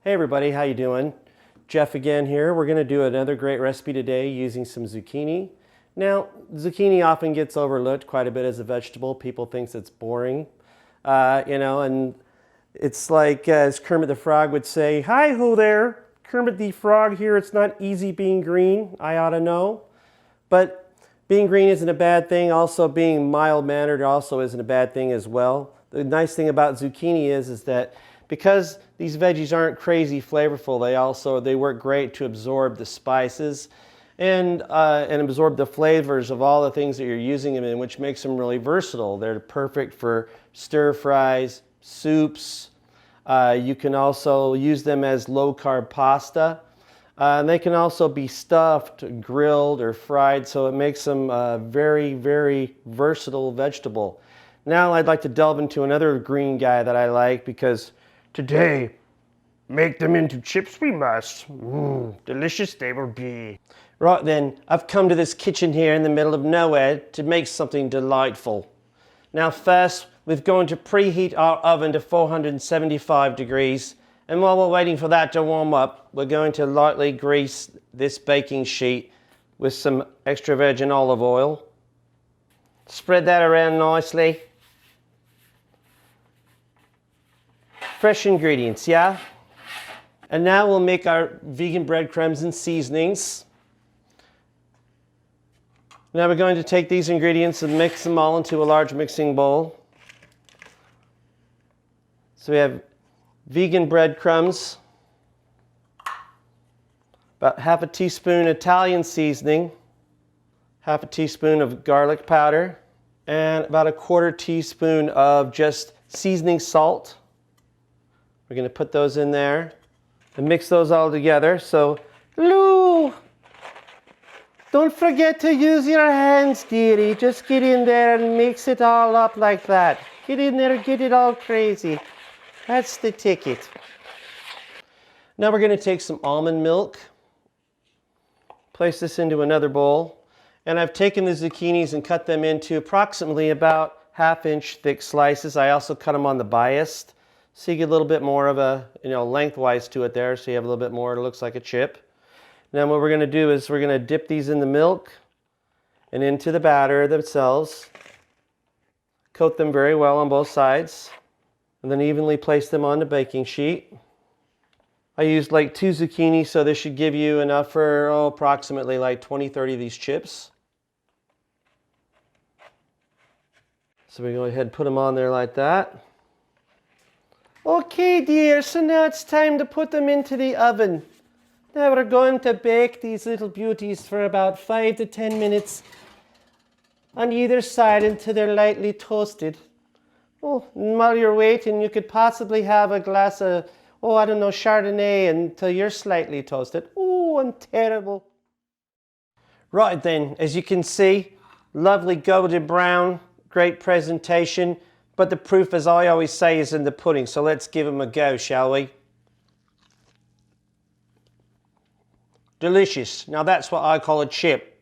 Hey everybody, how you doing? Jeff again here. We're going to do another great recipe today using some zucchini. Now, zucchini often gets overlooked quite a bit as a vegetable. People think it's boring, and it's like, as Kermit the Frog would say, "Hi-ho there, Kermit the Frog here. It's not easy being green, I ought to know." But being green isn't a bad thing. Also, being mild-mannered also isn't a bad thing as well. The nice thing about zucchini is that because these veggies aren't crazy flavorful, they work great to absorb the spices and absorb the flavors of all the things that you're using them in, which makes them really versatile. They're perfect for stir fries, soups. You can also use them as low-carb pasta. And they can also be stuffed, grilled, or fried, so it makes them a very, very versatile vegetable. Now I'd like to delve into another green guy that I like, because today, make them into chips we must. Delicious they will be. Right then, I've come to this kitchen here in the middle of nowhere to make something delightful. Now first, we're going to preheat our oven to 475 degrees. And while we're waiting for that to warm up, we're going to lightly grease this baking sheet with some extra virgin olive oil. Spread that around nicely. Fresh ingredients, yeah? And now we'll make our vegan breadcrumbs and seasonings. Now we're going to take these ingredients and mix them all into a large mixing bowl. So we have vegan breadcrumbs, about half a teaspoon Italian seasoning, half a teaspoon of garlic powder, and about a quarter teaspoon of just seasoning salt. We're going to put those in there and mix those all together. So, Lou, don't forget to use your hands, dearie. Just get in there and mix it all up like that. Get in there and get it all crazy. That's the ticket. Now we're going to take some almond milk, place this into another bowl, and I've taken the zucchinis and cut them into approximately about half-inch thick slices. I also cut them on the bias, so you get a little bit more of a, lengthwise to it there, so you have a little bit more, it looks like a chip. Now what we're going to do is we're going to dip these in the milk and into the batter themselves, coat them very well on both sides, and then evenly place them on the baking sheet. I used like 2 zucchini, so this should give you enough for approximately like 20-30 of these chips. So we go ahead and put them on there like that. Okay dear, so now it's time to put them into the oven. Now we're going to bake these little beauties for about 5 to 10 minutes on either side until they're lightly toasted. Oh, and while you're waiting, you could possibly have a glass of, Chardonnay until you're slightly toasted. Oh, I'm terrible. Right then, as you can see, lovely golden brown, great presentation, but the proof, as I always say, is in the pudding, so let's give them a go, shall we? Delicious. Now that's what I call a chip.